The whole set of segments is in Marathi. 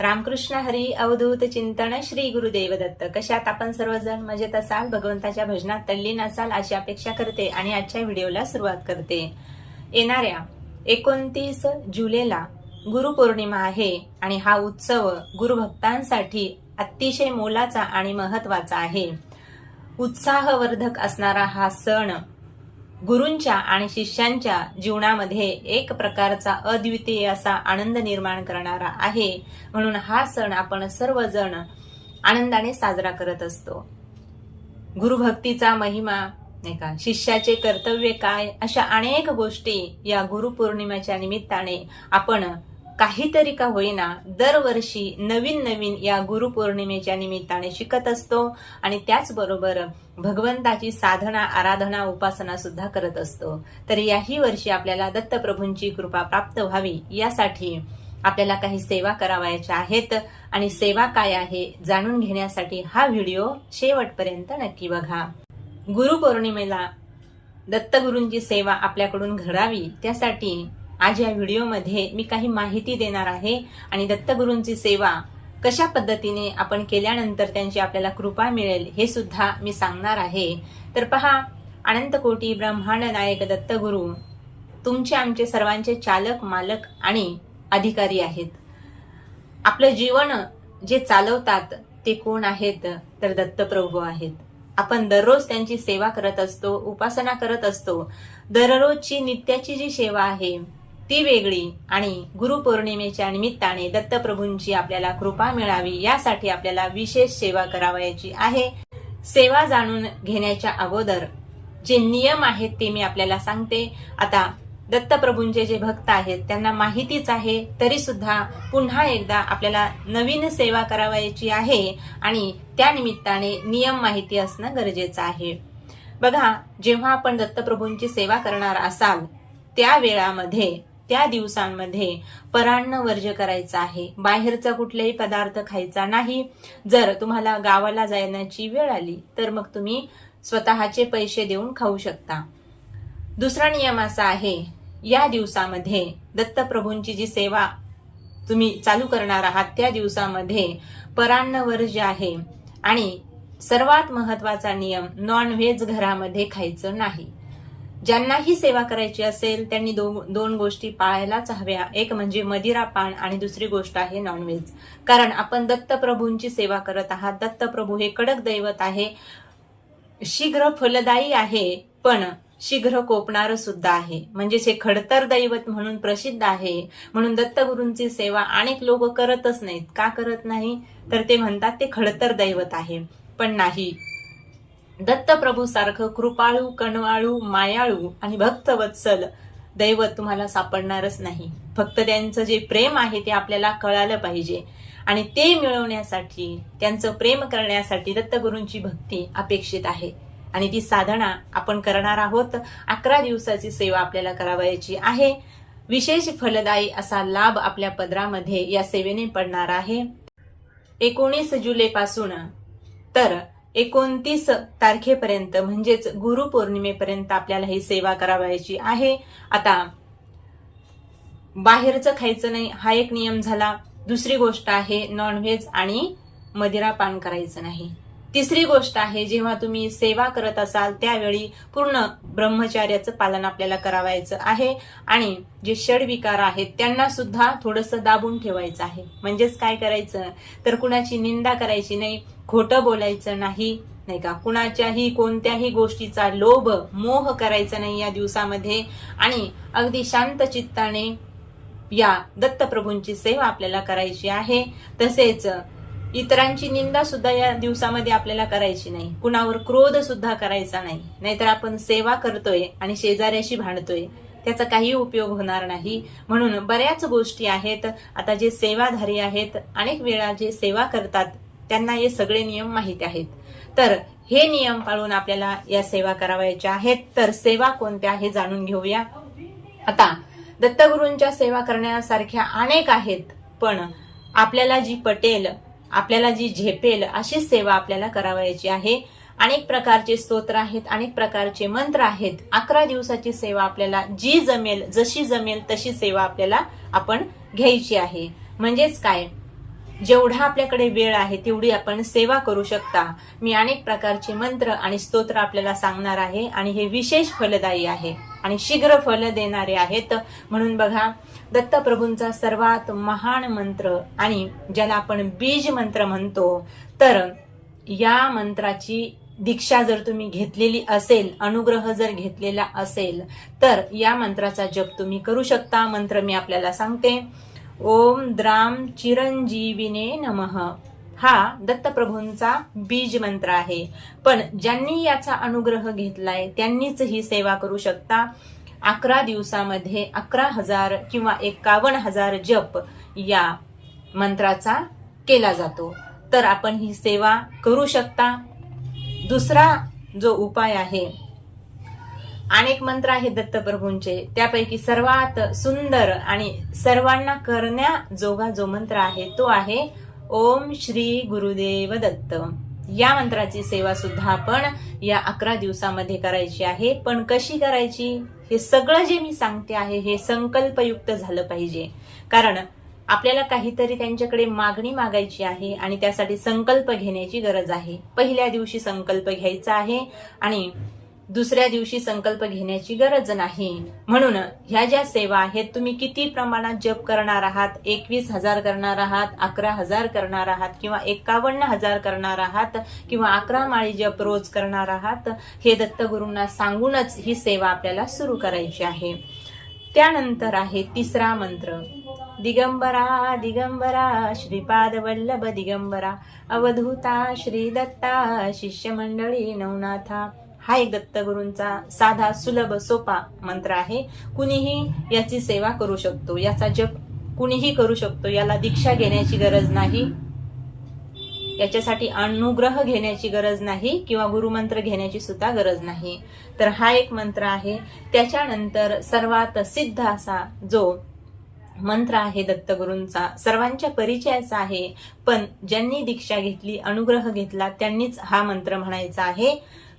रामकृष्ण हरी अवधूत चिंतन श्री गुरुदेव दत्त. कशात आपण सर्वजण मजेत असाल, भगवंताच्या भजनात तल्लीन असाल अशी अपेक्षा करते आणि आजच्या व्हिडिओला सुरुवात करते. येणाऱ्या 29 जुलैला गुरुपौर्णिमा आहे आणि हा उत्सव गुरुभक्तांसाठी अतिशय मोलाचा आणि महत्वाचा आहे. उत्साहवर्धक असणारा हा सण गुरूंच्या आणि शिष्यांच्या जीवनामध्ये एक प्रकारचा अद्वितीय असा आनंद निर्माण करणारा आहे. म्हणून हा सण आपण सर्वजण आनंदाने साजरा करत असतो. गुरुभक्तीचा महिमा नाही का, शिष्याचे कर्तव्य काय, अशा अनेक गोष्टी या गुरुपौर्णिमेच्या निमित्ताने आपण काहीतरी का होईना दरवर्षी नवीन नवीन या गुरुपौर्णिमेच्या निमित्ताने शिकत असतो आणि त्याचबरोबर भगवंताची साधना, आराधना, उपासना सुद्धा करत असतो. तर याही वर्षी आपल्याला दत्तप्रभूंची कृपा प्राप्त व्हावी यासाठी आपल्याला काही सेवा करावायच्या आहेत आणि सेवा काय आहे जाणून घेण्यासाठी हा व्हिडिओ शेवटपर्यंत नक्की बघा. गुरुपौर्णिमेला दत्तगुरूंची सेवा आपल्याकडून घडावी त्यासाठी आज या व्हिडिओमध्ये मी काही माहिती देणार आहे आणि दत्तगुरूंची सेवा कशा पद्धतीने आपण केल्यानंतर त्यांची आपल्याला कृपा मिळेल हे सुद्धा मी सांगणार आहे. तर पहा, अनंत कोटी ब्रह्मांड नायक दत्तगुरू तुमचे आमचे सर्वांचे चालक, मालक आणि अधिकारी आहेत. आपलं जीवन जे चालवतात ते कोण आहेत तर दत्तप्रभू आहेत. आपण दररोज त्यांची सेवा करत असतो, उपासना करत असतो. दररोजची नित्याची जी सेवा आहे ती वेगळी आणि गुरुपौर्णिमेच्या निमित्ताने दत्तप्रभूंची आपल्याला कृपा मिळावी यासाठी आपल्याला विशेष सेवा करावयाची आहे. सेवा जाणून घेण्याच्या अगोदर जे नियम आहेत ते मी आपल्याला सांगते. आता दत्तप्रभूंचे जे भक्त आहेत त्यांना माहितीच आहे, तरी सुद्धा पुन्हा एकदा आपल्याला नवीन सेवा करावयाची आहे आणि त्या निमित्ताने नियम माहिती असणं गरजेचं आहे. बघा, जेव्हा आपण दत्तप्रभूंची सेवा करणार असाल त्या वेळामध्ये, त्या दिवसांमध्ये परान्न वर्ज्य करायचं आहे. बाहेरचा कुठलाही पदार्थ खायचा नाही. जर तुम्हाला गावाला जाण्याची वेळ आली तर मग तुम्ही स्वतःचे पैसे देऊन खाऊ शकता. दुसरा नियम असा आहे, या दिवसामध्ये दत्तप्रभूंची जी सेवा तुम्ही चालू करणार आहात त्या दिवसामध्ये परान्न वर्ज्य आहे आणि सर्वात महत्वाचा नियम, नॉनव्हेज घरामध्ये खायचं नाही. ज्यांनाही सेवा करायची असेल त्यांनी दोन गोष्टी पाळायलाच हव्या. एक म्हणजे मदिरापान आणि दुसरी गोष्ट आहे नॉनव्हेज. कारण आपण दत्तप्रभूंची सेवा करत आहात. दत्तप्रभू हे कडक दैवत आहे, शीघ्र फलदायी आहे, पण शीघ्र कोपणार सुद्धा आहे. म्हणजेच हे खडतर दैवत म्हणून प्रसिद्ध आहे. म्हणून दत्तगुरूंची सेवा अनेक लोक करतच नाहीत. का करत नाही तर ते म्हणतात ते खडतर दैवत आहे. पण नाही, दत्तप्रभू सारखं कृपाळू, कणवाळू, मायाळू आणि भक्तवत्सल दैवत तुम्हाला सापडणारच नाही. फक्त त्यांचं जे प्रेम आहे ते आपल्याला कळालं पाहिजे आणि ते मिळवण्यासाठी, त्यांचं प्रेम करण्यासाठी दत्तगुरूंची भक्ती अपेक्षित आहे आणि ती साधना आपण करणार आहोत. 11 दिवसाची सेवा आपल्याला करावयाची आहे. विशेष फलदायी असा लाभ आपल्या पदरामध्ये या सेवेने पडणार आहे. 19 जुलैपासून तर 29 तारखेपर्यंत म्हणजेच गुरुपौर्णिमेपर्यंत आपल्याला ही सेवा करावयाची आहे. आता बाहेरचं खायचं नाही हा एक नियम झाला. दुसरी गोष्ट आहे नॉनव्हेज आणि मदिरापान करायचं नाही. तिसरी गोष्ट आहे, जेव्हा तुम्ही सेवा करत असाल त्यावेळी पूर्ण ब्रह्मचर्याचं पालन आपल्याला करावायचं आहे आणि जे षडविकार आहेत त्यांना सुद्धा थोडंसं दाबून ठेवायचं आहे. म्हणजेच काय करायचं तर कुणाची निंदा करायची नाही, खोटं बोलायचं नाही, नाही का, कुणाच्याही कोणत्याही गोष्टीचा लोभ, मोह करायचा नाही या दिवसामध्ये आणि अगदी शांत चित्ताने या दत्तप्रभूंची सेवा आपल्याला करायची आहे. तसेच इतरांची निंदा सुद्धा या दिवसामध्ये आपल्याला करायची नाही. कुणावर क्रोध सुद्धा करायचा नाही. नाहीतर आपण सेवा करतोय आणि शेजाऱ्याशी भांडतोय, त्याचा काही उपयोग होणार नाही. म्हणून बऱ्याच गोष्टी आहेत. आता जे सेवाधारी आहेत, अनेक वेळा जे सेवा करतात त्यांना हे सगळे नियम माहिती आहेत. तर हे नियम पाळून आपल्याला या सेवा करावयाच्या आहेत. तर सेवा कोणत्या हे जाणून घेऊया. आता दत्तगुरूंच्या सेवा करण्यासारख्या अनेक आहेत, पण आपल्याला जी पटेल, आपल्याला जी झेपेल अशी सेवा आपल्याला करावयाची आहे. अनेक प्रकारचे स्तोत्र आहेत, अनेक प्रकारचे मंत्र आहेत. 11 दिवसाची सेवा आपल्याला जी जमेल, जशी जमेल तशी सेवा आपल्याला आपण घ्यायची आहे. म्हणजेच काय, जेवढा आपल्याकडे वेळ आहे तेवढी आपण सेवा करू शकता. मी अनेक प्रकारचे मंत्र आणि स्तोत्र आपल्याला सांगणार आहे आणि हे विशेष फलदायी आहे आणि शीघ्र फल देणारे आहेत. म्हणून बघा, दत्तप्रभूंचा सर्वात महान मंत्र आणि ज्याला आपण बीज मंत्र म्हणतो, तर या मंत्राची दीक्षा जर तुम्ही घेतलेली असेल, अनुग्रह जर घेतलेला असेल, तर या मंत्राचा जप तुम्ही करू शकता. मंत्र मी आपल्याला सांगते. ओम द्राम चिरंजीविने नमः. हा दत्तप्रभूंचा बीज मंत्र आहे, पण ज्यांनी याचा अनुग्रह घेतलाय त्यांनीच ही सेवा करू शकता. 11 दिवसामध्ये 11,000 किंवा 51,000 जप या मंत्राचा केला जातो. तर आपण ही सेवा करू शकता. दुसरा जो उपाय आहे, अनेक मंत्र आहेत दत्तप्रभूंचे, त्यापैकी सर्वात सुंदर आणि सर्वांना करण्याजोगा जो मंत्र आहे तो आहे ओम श्री गुरुदेव दत्त. या मंत्राची सेवा सुद्धा आपण या 11 दिवसामध्ये करायची आहे. पण कशी करायची, हे सगळं जे मी सांगते आहे हे संकल्पयुक्त झालं पाहिजे. कारण आपल्याला काहीतरी त्यांच्याकडे मागणी मागायची आहे आणि त्यासाठी संकल्प घेण्याची गरज आहे. पहिल्या दिवशी संकल्प घ्यायचा आहे आणि दुसऱ्या दिवशी संकल्प घेण्याची गरज नाही. म्हणून ह्या ज्या सेवा आहेत, तुम्ही किती प्रमाणात जप करणार आहात, 21,000 करणार आहात, 11,000 करणार आहात किंवा 51,000 करणार आहात किंवा 11 माळी जप रोज करणार आहात, हे दत्तगुरूंना सांगूनच ही सेवा आपल्याला सुरू करायची आहे. त्यानंतर आहे तिसरा मंत्र. दिगंबरा दिगंबरा श्रीपाद वल्लभ दिगंबरा अवधूता श्री दत्ता शिष्य मंडळी नवनाथा. हा एक दत्तगुरूंचा साधा सुलभ सोपा मंत्र आहे. कुणीही याची सेवा करू शकतो, याचा जप कुणीही करू शकतो. याला दीक्षा घेण्याची गरज नाही, याच्यासाठी अनुग्रह घेण्याची गरज नाही किंवा गुरुमंत्र घेण्याची सुद्धा गरज नाही. तर हा एक मंत्र आहे. त्याच्यानंतर सर्वात सिद्ध असा जो मंत्र आहे दत्तगुरूंचा, सर्वांच्या परिचयाचा आहे, पण ज्यांनी दीक्षा घेतली, अनुग्रह घेतला, त्यांनीच हा मंत्र म्हणायचा आहे.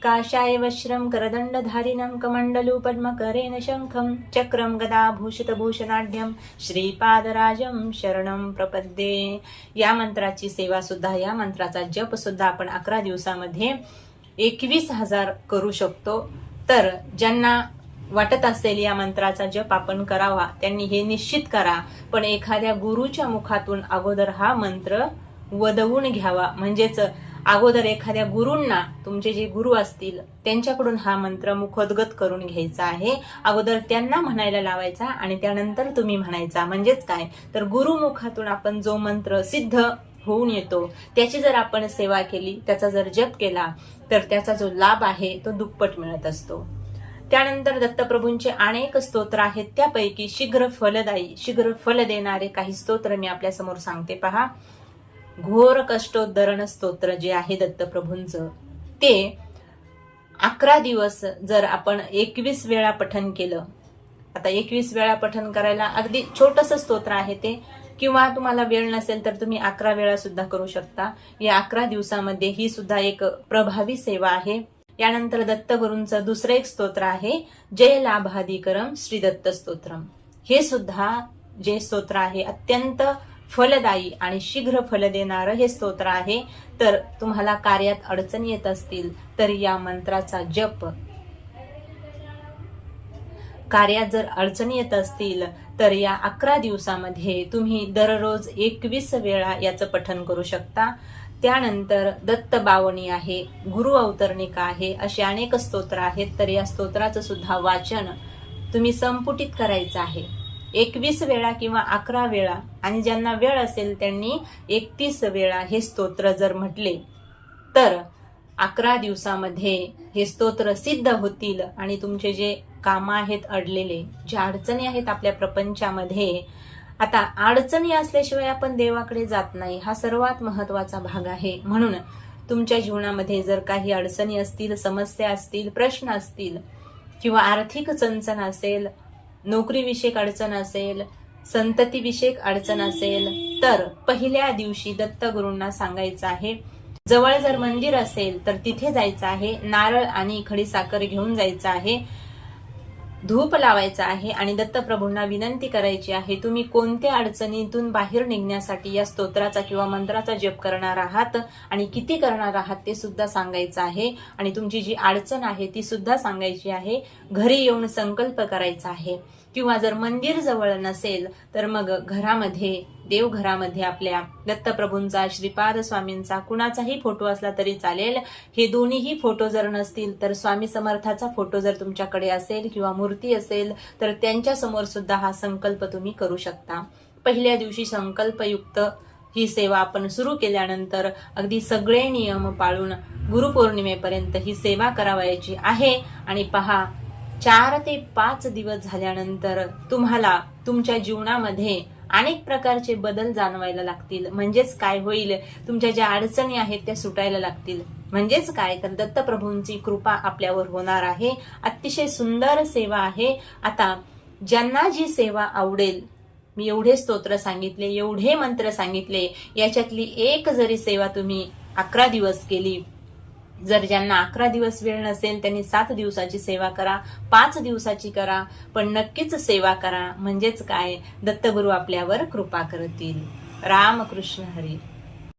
काशाय वश्रम करदंडधारिणं कमंडलू पद्मकरेण शंखं चक्रं गदा भूषितभूषणाढ्यं श्रीपादराजं शरणं प्रपद्ये. या मंत्राची सेवा सुद्धा, या मंत्राचा जप सुद्धा आपण 11 दिवसामध्ये 21,000 करू शकतो. तर ज्यांना वाटत असेल या मंत्राचा जप आपण करावा, त्यांनी हे निश्चित करा, पण एखाद्या गुरुच्या मुखातून अगोदर हा मंत्र वदवून घ्यावा. म्हणजेच अगोदर एखाद्या गुरूंना, तुमचे जे गुरु असतील त्यांच्याकडून हा मंत्र मुखोद्गत करून घ्यायचा आहे. अगोदर त्यांना म्हणायला लावायचा आणि त्यानंतर तुम्ही म्हणायचा. म्हणजेच काय, तर गुरुमुखातून आपण जो मंत्र सिद्ध होऊन येतो त्याची जर आपण सेवा केली, त्याचा जर जप केला, तर त्याचा जो लाभ आहे तो दुप्पट मिळत असतो. त्यानंतर दत्तप्रभूंचे अनेक स्तोत्र आहेत, त्यापैकी शीघ्र फलदायी, शीघ्र फल देणारे काही स्तोत्र मी आपल्या समोर सांगते. पहा, घोर कष्टोद्धरण स्तोत्र जे आहे दत्तप्रभूंचं, ते 11 दिवस जर आपण 21 वेळा पठन केलं, आता 21 वेळा पठन करायला अगदी छोटस स्तोत्र आहे ते, किंवा तुम्हाला वेळ नसेल तर तुम्ही 11 वेळा सुद्धा करू शकता. या 11 दिवसामध्ये ही सुद्धा एक प्रभावी सेवा आहे. यानंतर दत्तगुरूंचं दुसरं एक स्तोत्र आहे, जय लाभाधिकरम श्री दत्त स्तोत्रम. हे सुद्धा जे स्तोत्र आहे अत्यंत फलदायी आणि शीघ्र फल देणारं हे स्तोत्र आहे. तर तुम्हाला कार्यात अडचणी येत असतील तर या मंत्राचा जप, कार्यात जर अडचणी येत असतील तर या 11 दिवसामध्ये तुम्ही दररोज 21 वेळा याचं पठन करू शकता. त्यानंतर दत्त बावणी आहे, गुरु अवतरणिका आहे, असे अनेक स्तोत्र आहेत. तर या स्तोत्राचं सुद्धा वाचन तुम्ही संपुटित करायचं आहे 21 वेळा किंवा 11 वेळा, आणि ज्यांना वेळ असेल त्यांनी 31 वेळा हे स्तोत्र जर म्हटले तर 11 दिवसामध्ये हे स्तोत्र सिद्ध होतील आणि तुमचे जे कामं आहेत अडलेले, ज्या अडचणी आहेत आपल्या प्रपंचामध्ये, आता अडचणी असल्याशिवाय आपण देवाकडे जात नाही, हा सर्वात महत्वाचा भाग आहे. म्हणून तुमच्या जीवनामध्ये जर काही अडचणी असतील, समस्या असतील, प्रश्न असतील किंवा आर्थिक चणचण असेल, नोकरीविषयक अडचण असेल, संततीविषयक अडचण असेल, तर पहिल्या दिवशी दत्तगुरूंना सांगायचं आहे. जवळ जर मंदिर असेल तर तिथे जायचं आहे, नारळ आणि खडीसाखर घेऊन जायचं आहे. धूप लावायचा आहे आणि दत्तप्रभूंना विनंती करायची आहे, तुम्ही कोणत्या अडचणीतून बाहेर निघण्यासाठी या स्तोत्राचा किंवा मंत्राचा जप करणार आहात आणि किती करणार आहात ते सुद्धा सांगायचं आहे आणि तुमची जी अडचण आहे ती सुद्धा सांगायची आहे. घरी येऊन संकल्प करायचा आहे किंवा जर मंदिर जवळ नसेल तर मग घरामध्ये, देवघरामध्ये आपल्या दत्तप्रभूंचा, श्रीपाद स्वामींचा कुणाचाही फोटो असला तरी चालेल. हे दोन्हीही फोटो जर नसतील तर स्वामी समर्थाचा फोटो जर तुमच्याकडे असेल किंवा मूर्ती असेल तर त्यांच्या समोर सुद्धा हा संकल्प तुम्ही करू शकता. पहिल्या दिवशी संकल्पयुक्त ही सेवा आपण सुरू केल्यानंतर अगदी सगळे नियम पाळून गुरुपौर्णिमेपर्यंत ही सेवा करावयाची आहे. आणि पहा, 4 ते 5 दिवस झाल्यानंतर तुम्हाला तुमच्या जीवनामध्ये अनेक प्रकारचे बदल जाणवायला लागतील. म्हणजेच काय होईल, तुमच्या ज्या अडचणी आहेत त्या सुटायला लागतील. म्हणजेच काय, तर दत्तप्रभूंची कृपा आपल्यावर होणार आहे. अतिशय सुंदर सेवा आहे. आता ज्यांना जी सेवा आवडेल, मी एवढे स्तोत्र सांगितले, एवढे मंत्र सांगितले, याच्यातली एक जरी सेवा तुम्ही 11 दिवस केली, जर ज्यांना 11 दिवस वेळ नसेल त्यांनी 7 दिवसाची सेवा करा, 5 दिवसाची करा, पण नक्कीच सेवा करा. म्हणजेच काय, दत्तगुरु आपल्यावर कृपा करतील. रामकृष्ण हरी.